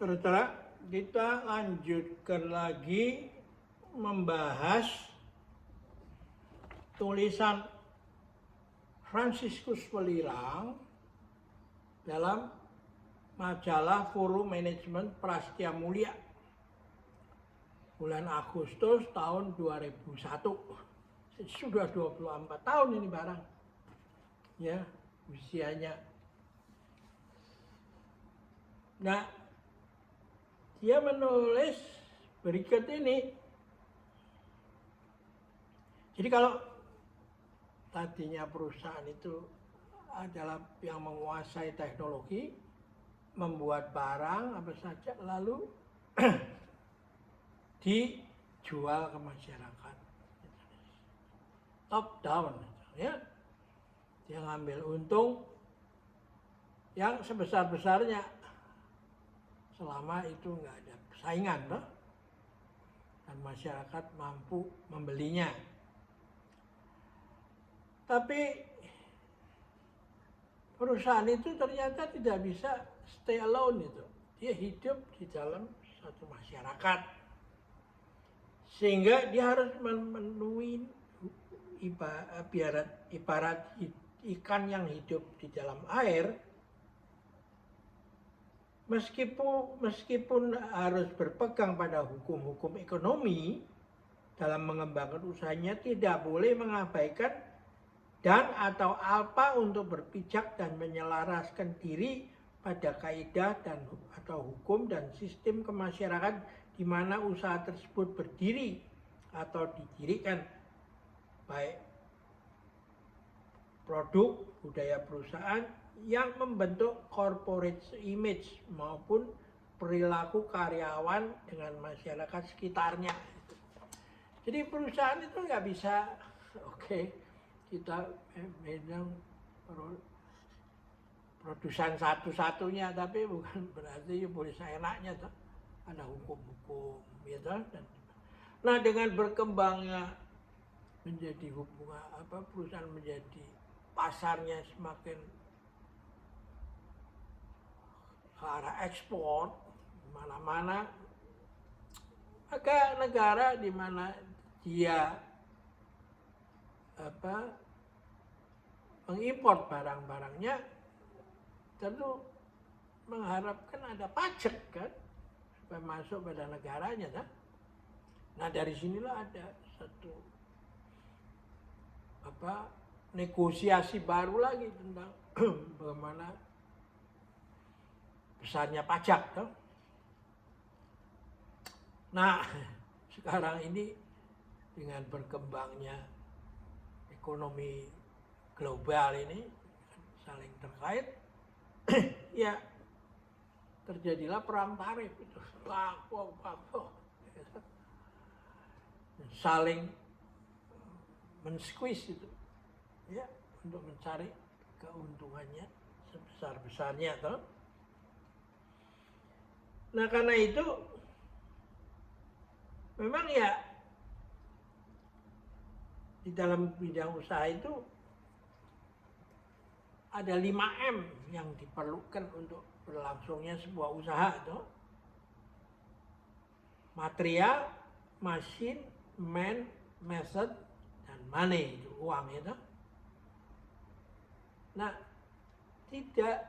Saudara, kita lanjutkan lagi membahas tulisan Franciscus Welirang dalam majalah Forum Manajemen Prasetya Mulia bulan Agustus tahun 2001. Sudah 24 tahun ini barang ya usianya. Nah, dia menulis berikut ini. Jadi kalau tadinya perusahaan itu adalah yang menguasai teknologi, membuat barang apa saja, lalu dijual ke masyarakat. Top down, ya. Dia ngambil untung yang sebesar-besarnya selama itu nggak ada persaingan, loh. Dan masyarakat mampu membelinya. Tapi perusahaan itu ternyata tidak bisa stay alone itu. Dia hidup di dalam satu masyarakat. Sehingga dia harus memenuhi ibarat ikan yang hidup di dalam air. Meskipun harus berpegang pada hukum-hukum ekonomi dalam mengembangkan usahanya, tidak boleh mengabaikan dan atau alpa untuk berpijak dan menyelaraskan diri pada kaidah dan atau hukum dan sistem kemasyarakatan di mana usaha tersebut berdiri atau didirikan, baik produk budaya perusahaan yang membentuk corporate image maupun perilaku karyawan dengan masyarakat sekitarnya. Jadi perusahaan itu nggak bisa, kita memang produsen satu-satunya, tapi bukan berarti boleh seenaknya tuh. Ada hukum-hukum, gitu. Nah, dengan berkembangnya menjadi hubungan perusahaan menjadi pasarnya semakin ke arah ekspor mana-mana, maka negara di mana dia mengimpor barang-barangnya tentu mengharapkan ada pajak kan supaya masuk pada negaranya kan. Nah, dari sinilah ada satu negosiasi baru lagi tentang bagaimana besarnya pajak toh. Nah, sekarang ini dengan berkembangnya ekonomi global ini saling terkait, ya terjadilah perang tarif itu, saling men-squeeze itu, ya, untuk mencari keuntungannya sebesar-besarnya toh. Nah, karena itu memang ya di dalam bidang usaha itu ada 5M yang diperlukan untuk berlangsungnya sebuah usaha itu. Material, machine, man, method, dan money, itu uang itu. Nah, tidak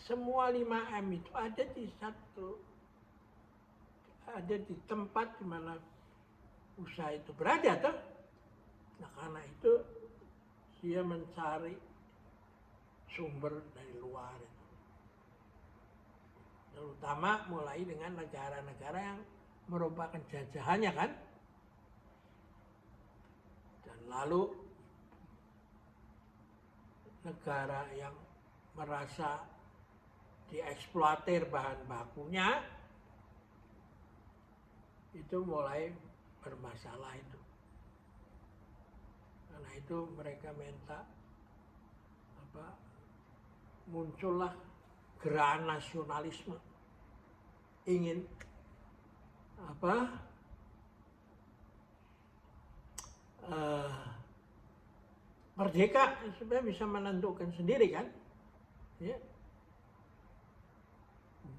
semua 5M itu ada di tempat di mana usaha itu berada toh. Nah, karena itu dia mencari sumber dari luar itu. Terutama mulai dengan negara-negara yang merupakan jajahannya kan. Dan lalu negara yang merasa dieksploitir bahan bakunya itu mulai bermasalah itu. Karena itu mereka minta muncullah gerakan nasionalisme, ingin merdeka supaya bisa menentukan sendiri kan, ya.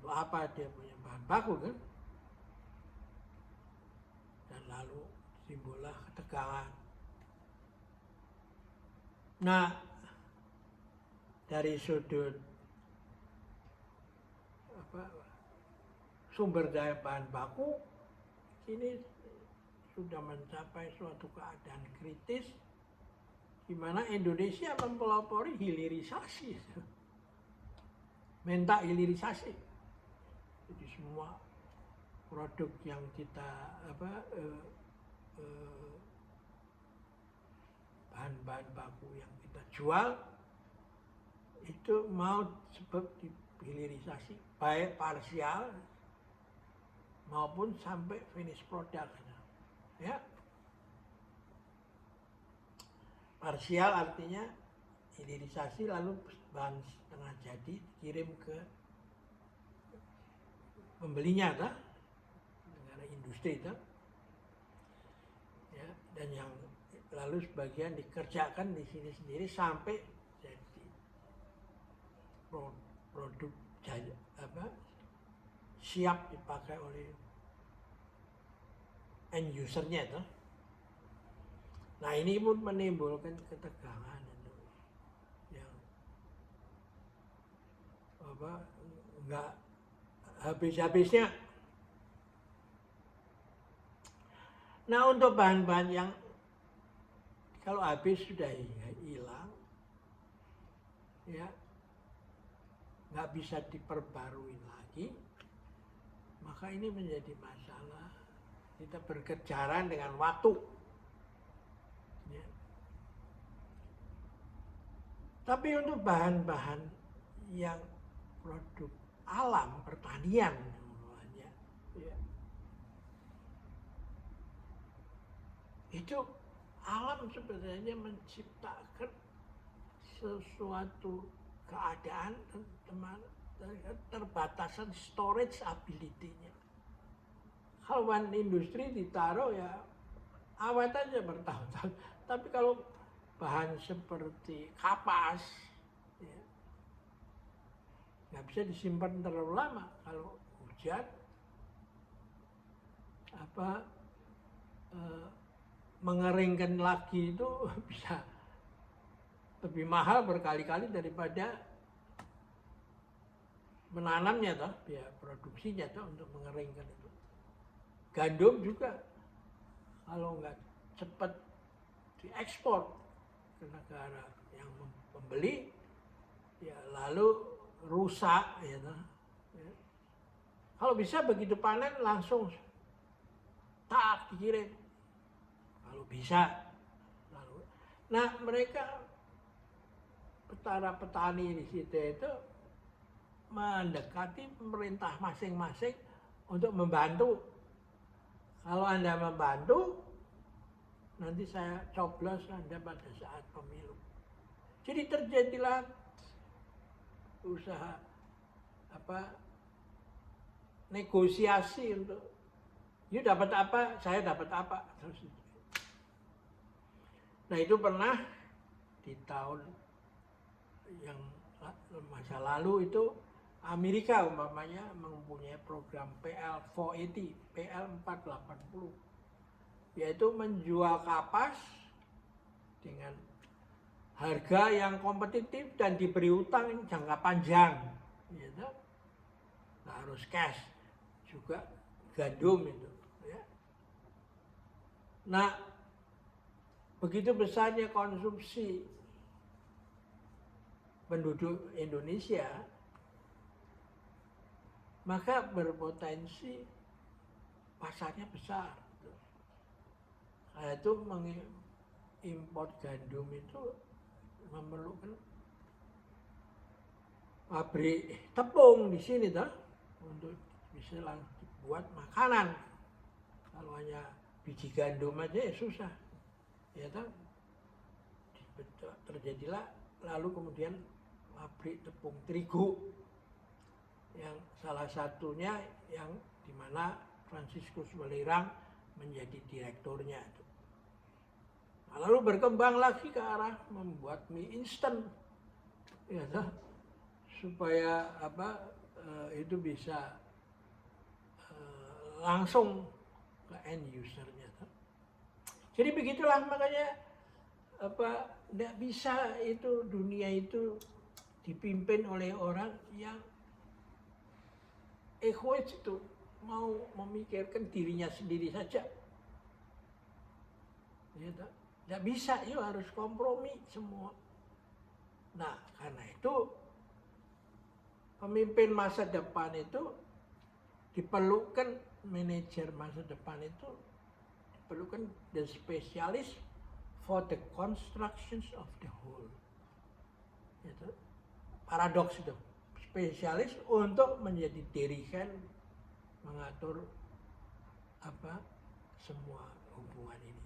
Untuk apa dia punya bahan baku kan? Dan lalu timbullah ketegangan. Nah, dari sudut sumber daya bahan baku ini sudah mencapai suatu keadaan kritis di mana Indonesia mempelopori hilirisasi, minta hilirisasi. Jadi semua produk yang kita bahan-bahan baku yang kita jual itu mau sebab dihilirisasi, baik parsial maupun sampai finish product. Ya, parsial artinya hilirisasi lalu bahan setengah jadi dikirim ke pembelinya, negara industri, ya, dan yang lalu sebagian dikerjakan di sini sendiri sampai jadi produk siap dipakai oleh end usernya tuh. Nah ini pun menimbulkan ketegangan itu, yang nggak habis-habisnya. Nah untuk bahan-bahan yang kalau habis sudah hilang, ya nggak bisa diperbarui lagi, maka ini menjadi masalah. Kita berkejaran dengan waktu. Ya. Tapi untuk bahan-bahan yang produk alam, pertanian, ya, itu alam sebenarnya menciptakan sesuatu keadaan terbatasan storage ability-nya. Kalau bahan industri ditaruh ya awet aja bertahun-tahun. Tapi kalau bahan seperti kapas, ya, nggak bisa disimpan terlalu lama. Kalau hujan, mengeringkan lagi itu bisa lebih mahal berkali-kali daripada menanamnya toh, biaya produksinya toh untuk mengeringkan itu. Gandum juga kalau nggak cepat diekspor ke negara yang membeli, ya lalu rusak, ya toh. Ya. Kalau bisa begitu panen langsung tak dikirim. Kalau bisa. Lalu, nah mereka petani di situ itu mendekati pemerintah masing-masing untuk membantu. Kalau Anda membantu, nanti saya coblos Anda pada saat pemilu. Jadi terjadilah usaha negosiasi untuk you dapat apa, saya dapat apa. Nah itu pernah di tahun yang masa lalu itu Amerika umpamanya mempunyai program PL480, PL480, yaitu menjual kapas dengan harga yang kompetitif dan diberi utang jangka panjang, gitu. Nah, harus cash juga gandum itu. Ya. Nah, begitu besarnya konsumsi penduduk Indonesia, maka berpotensi pasarnya besar. Nah, itu mengimpor gandum itu memerlukan pabrik tepung di sini toh untuk bisa langsung buat makanan. Kalau hanya biji gandum aja ya susah. Ya toh. Terjadilah lalu kemudian pabrik tepung terigu yang salah satunya yang dimana Franciscus Welirang menjadi direkturnya itu. Nah, lalu berkembang lagi ke arah membuat mie instan, ya, supaya itu bisa langsung ke end usernya. Jadi begitulah, makanya tidak bisa itu dunia itu dipimpin oleh orang yang egois, itu mau memikirkan dirinya sendiri saja. Tidak bisa, yuk harus kompromi semua. Nah, karena itu pemimpin masa depan itu diperlukan, manajer masa depan itu diperlukan the specialist for the constructions of the whole. Itu paradoks itu. Spesialis untuk menjadi dirigen, mengatur semua hubungan ini.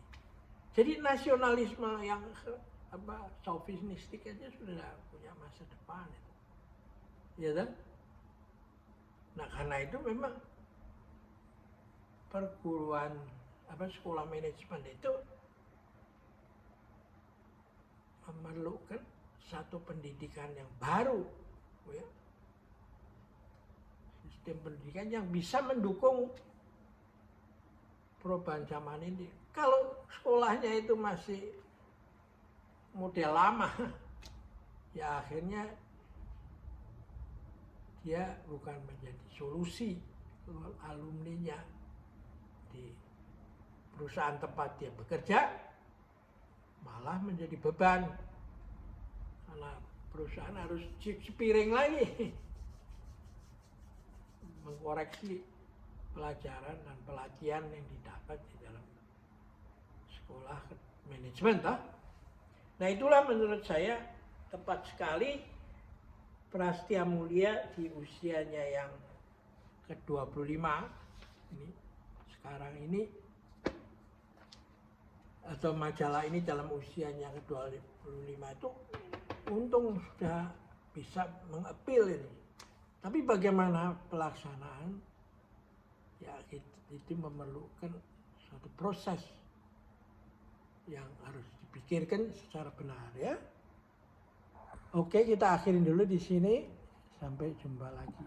Jadi nasionalisme yang sofinistik aja sudah punya masa depan itu. Ya kan? Nah, karena itu memang perguruan sekolah manajemen itu memerlukan satu pendidikan yang baru, ya. Sistem pendidikan yang bisa mendukung perubahan zaman ini. Kalau sekolahnya itu masih model lama, ya akhirnya dia bukan menjadi solusi alumninya di perusahaan tempat dia bekerja, malah menjadi beban. Karena perusahaan harus cuci piring lagi, mengkoreksi pelajaran dan pelatihan yang didapat di dalam sekolah manajemen. Nah, itulah menurut saya tepat sekali Prastya Mulia di usianya yang ke-25 ini, sekarang ini, atau majalah ini dalam usianya ke-25 itu untung sudah bisa mengapil ini. Tapi bagaimana pelaksanaan, ya itu memerlukan suatu proses yang harus dipikirkan secara benar, ya. Oke, kita akhirin dulu di sini. Sampai jumpa lagi.